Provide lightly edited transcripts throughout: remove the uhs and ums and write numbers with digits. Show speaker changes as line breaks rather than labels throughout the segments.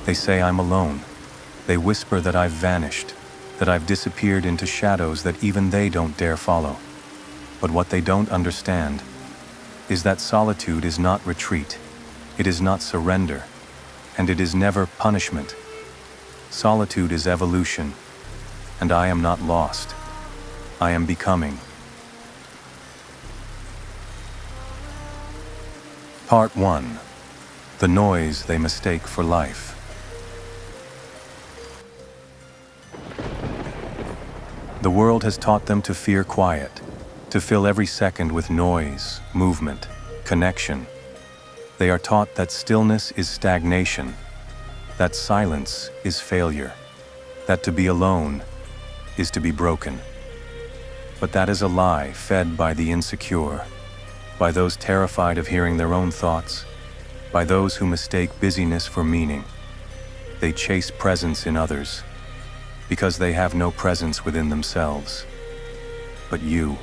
They say I'm alone. They whisper that I've vanished, that I've disappeared into shadows that even they don't dare follow. But what they don't understand is that solitude is not retreat, it is not surrender, and it is never punishment. Solitude is evolution, and I am not lost. I am becoming. Part 1. The noise they mistake for life. The world has taught them to fear quiet, to fill every second with noise, movement, connection. They are taught that stillness is stagnation, that silence is failure, that to be alone is to be broken. But that is a lie fed by the insecure, by those terrified of hearing their own thoughts, by those who mistake busyness for meaning. They chase presence in others, because they have no presence within themselves. But you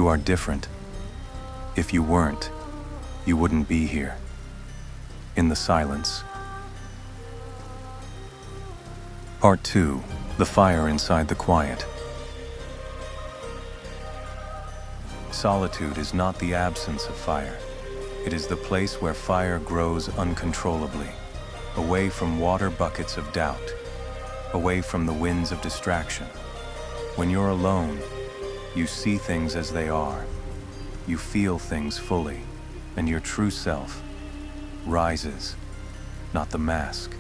are different. If you weren't, you wouldn't be here, in the silence. Part 2. The fire inside the quiet. Solitude is not the absence of fire. It is the place where fire grows uncontrollably, away from water buckets of doubt, away from the winds of distraction. When you're alone, you see things as they are. You feel things fully, and your true self rises. Not the mask,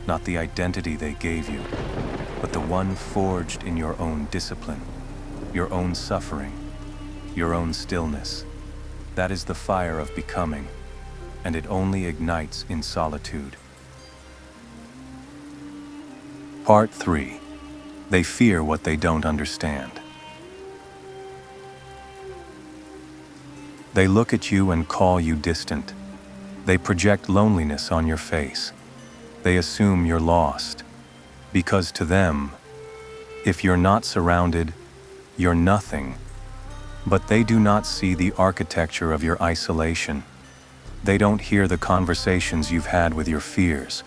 not the identity they gave you, but the one forged in your own discipline, your own suffering, your own stillness. That is the fire of becoming, and it only ignites in solitude. Part 3. They fear what they don't understand. They look at you and call you distant. They project loneliness on your face. They assume you're lost, because to them, if you're not surrounded, you're nothing. But they do not see the architecture of your isolation. They don't hear the conversations you've had with your fears.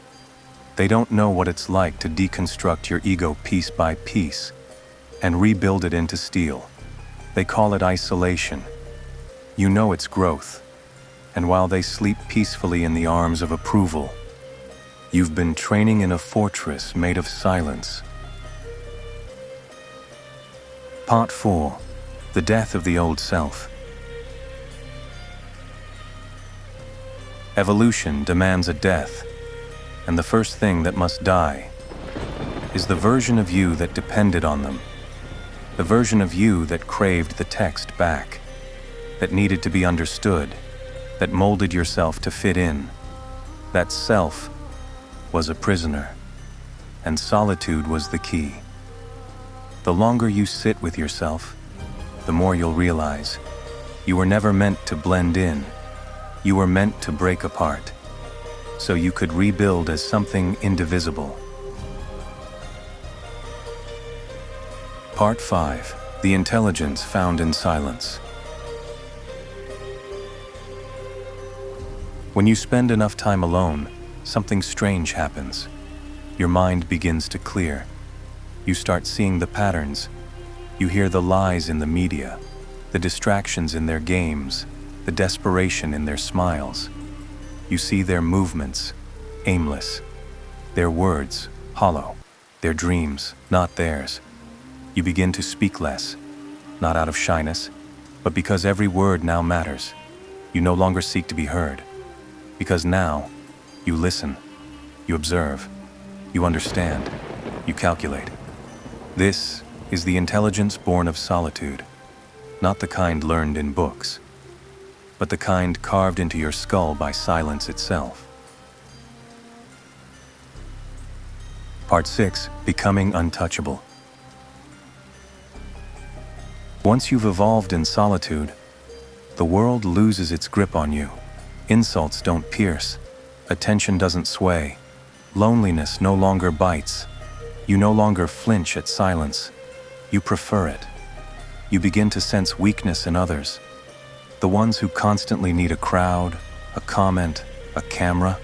They don't know what it's like to deconstruct your ego piece by piece and rebuild it into steel. They call it isolation. You know it's growth. And while they sleep peacefully in the arms of approval, you've been training in a fortress made of silence. Part 4. The death of the old self. Evolution demands a death, and the first thing that must die is the version of you that depended on them, the version of you that craved the text back, that needed to be understood, that molded yourself to fit in. That self was a prisoner, and solitude was the key. The longer you sit with yourself, the more you'll realize you were never meant to blend in. You were meant to break apart, so you could rebuild as something indivisible. Part 5. The intelligence found in silence. When you spend enough time alone, something strange happens. Your mind begins to clear. You start seeing the patterns. You hear the lies in the media, the distractions in their games, the desperation in their smiles. You see their movements, aimless, their words, hollow, their dreams, not theirs. You begin to speak less, not out of shyness, but because every word now matters. You no longer seek to be heard, because now you listen, you observe, you understand, you calculate. This is the intelligence born of solitude, not the kind learned in books, but the kind carved into your skull by silence itself. Part 6. Becoming untouchable. Once you've evolved in solitude, the world loses its grip on you. Insults don't pierce, attention doesn't sway, loneliness no longer bites. You no longer flinch at silence. You prefer it. You begin to sense weakness in others, the ones who constantly need a crowd, a comment, a camera.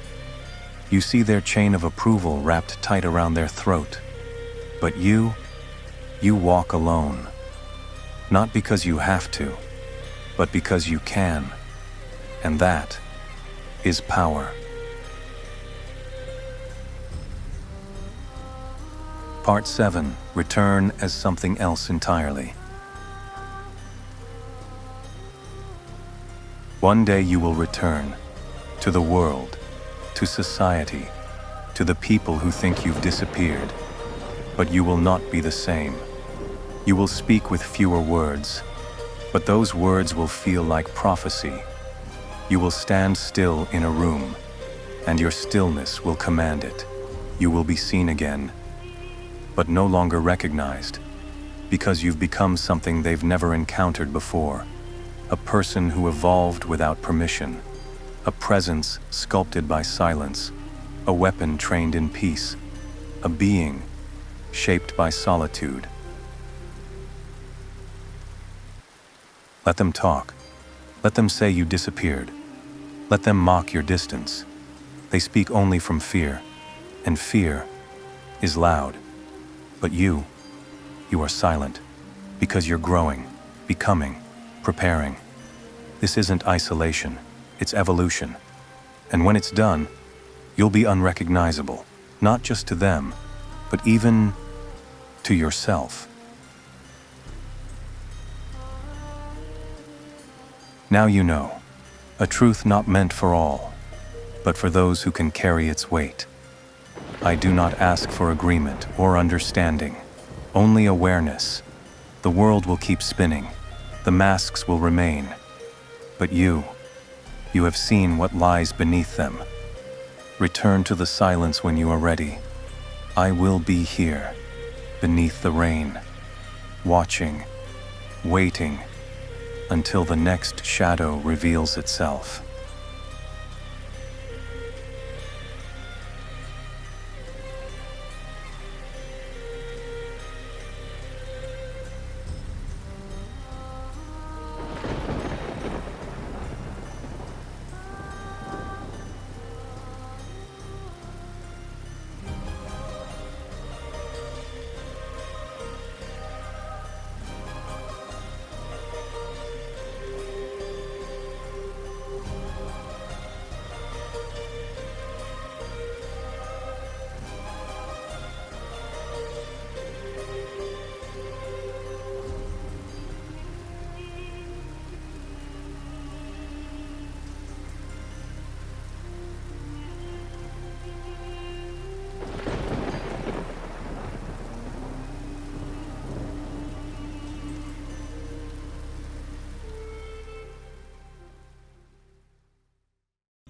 You see their chain of approval wrapped tight around their throat. But you walk alone. Not because you have to, but because you can. And that is power. Part 7. Return as something else entirely. One day you will return to the world, to society, to the people who think you've disappeared. But you will not be the same. You will speak with fewer words, but those words will feel like prophecy. You will stand still in a room, and your stillness will command it. You will be seen again, but no longer recognized, because you've become something they've never encountered before. A person who evolved without permission, a presence sculpted by silence, a weapon trained in peace, a being shaped by solitude. Let them talk. Let them say you disappeared. Let them mock your distance. They speak only from fear, and fear is loud. But you are silent, because you're growing, becoming, preparing. This isn't isolation, it's evolution. And when it's done, you'll be unrecognizable, not just to them, but even to yourself. Now you know, a truth not meant for all, but for those who can carry its weight. I do not ask for agreement or understanding, only awareness. The world will keep spinning, the masks will remain, but you have seen what lies beneath them. Return to the silence when you are ready. I will be here, beneath the rain, watching, waiting, until the next shadow reveals itself.